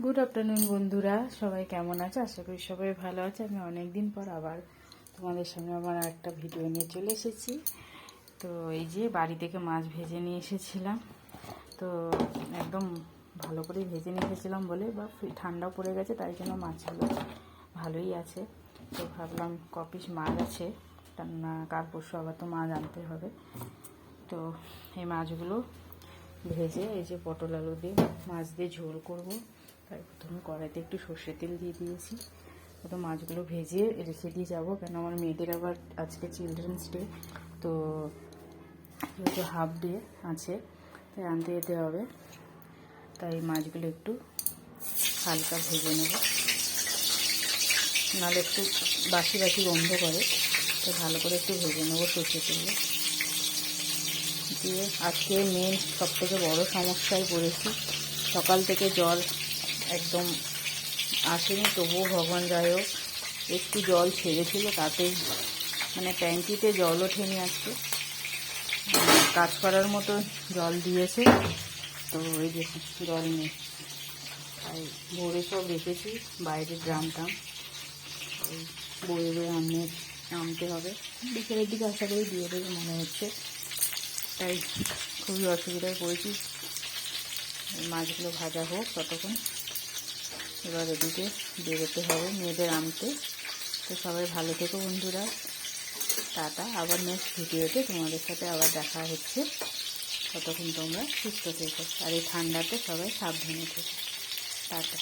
Good afternoon বন্ধুরা, সবাই কেমন আছে? আশা করি সবাই ভালো আছে। আমি অনেক দিন পর আবার তোমাদের সামনে আমার একটা ভিডিও নিয়ে চলে এসেছি। তো এই যে বাড়ি থেকে মাছ ভেজে নিয়ে এসেছিলাম, তো একদম ভালো করে ভেজে নিয়ে এসেছিলাম বলে বা ঠান্ডাও পড়ে গেছে, তাই জন্য মাছগুলো ভালোই আছে। তো ভাবলাম কপিস মাছ আছে, না কাল পরশু আবার তো মাছ আনতে হবে। তো এই মাছগুলো ভেজে, এই যে পটল আলু দিয়ে মাছ দিয়ে ঝোল করব। তাই প্রথমে কড়াইতে একটু সর্ষের তেল দিয়ে দিয়েছি। তো মাছগুলো ভেজে রেখে দিয়ে যাবো, কেন আমার মেয়েদের আবার আজকে চিলড্রেন্স ডে, তো যেহেতু হাফ ডে আছে তাই আনতে যেতে হবে। তাই মাছগুলো একটু হালকা ভেজে নেব, নাহলে একটু বাসি বাসি গন্ধ করে। তো ভালো করে একটু ভেজে নেবো সর্ষের তেলে দিয়ে। আজকে মেন সবথেকে বড় সমস্যায় পড়েছি। সকাল থেকে জল একদম আসেনি, তবুও ভগবান যাই হোক একটু জল ছেড়েছিল, তাতেই মানে ট্যাঙ্কিতে জল ওঠেনি আজকে, কাজ করার মতো জল দিয়েছে। তো ওই যে জল নেই, তাই ভোরে সব রেখেছি বাইরে ড্রাম টাম, ওই বয়ে বয়ে আনতে হবে। বিকেলের দিকে আশা করি দিয়ে দেবে মনে হচ্ছে, তাই খুবই অসুবিধায় পড়েছি। মাছগুলো ভাজা হোক ততক্ষণ, এবার এদিকে বেরোতে হবে মেয়েদের আনতে। তো সবাই ভালো থেকো বন্ধুরা, টাটা। আবার নেক্সট ভিডিওতে তোমাদের সাথে আবার দেখা হচ্ছে। ততক্ষণ তোমরা সুস্থ থেকো, আর এই ঠান্ডাতে সবাই সাবধানে থেকো। টাটা।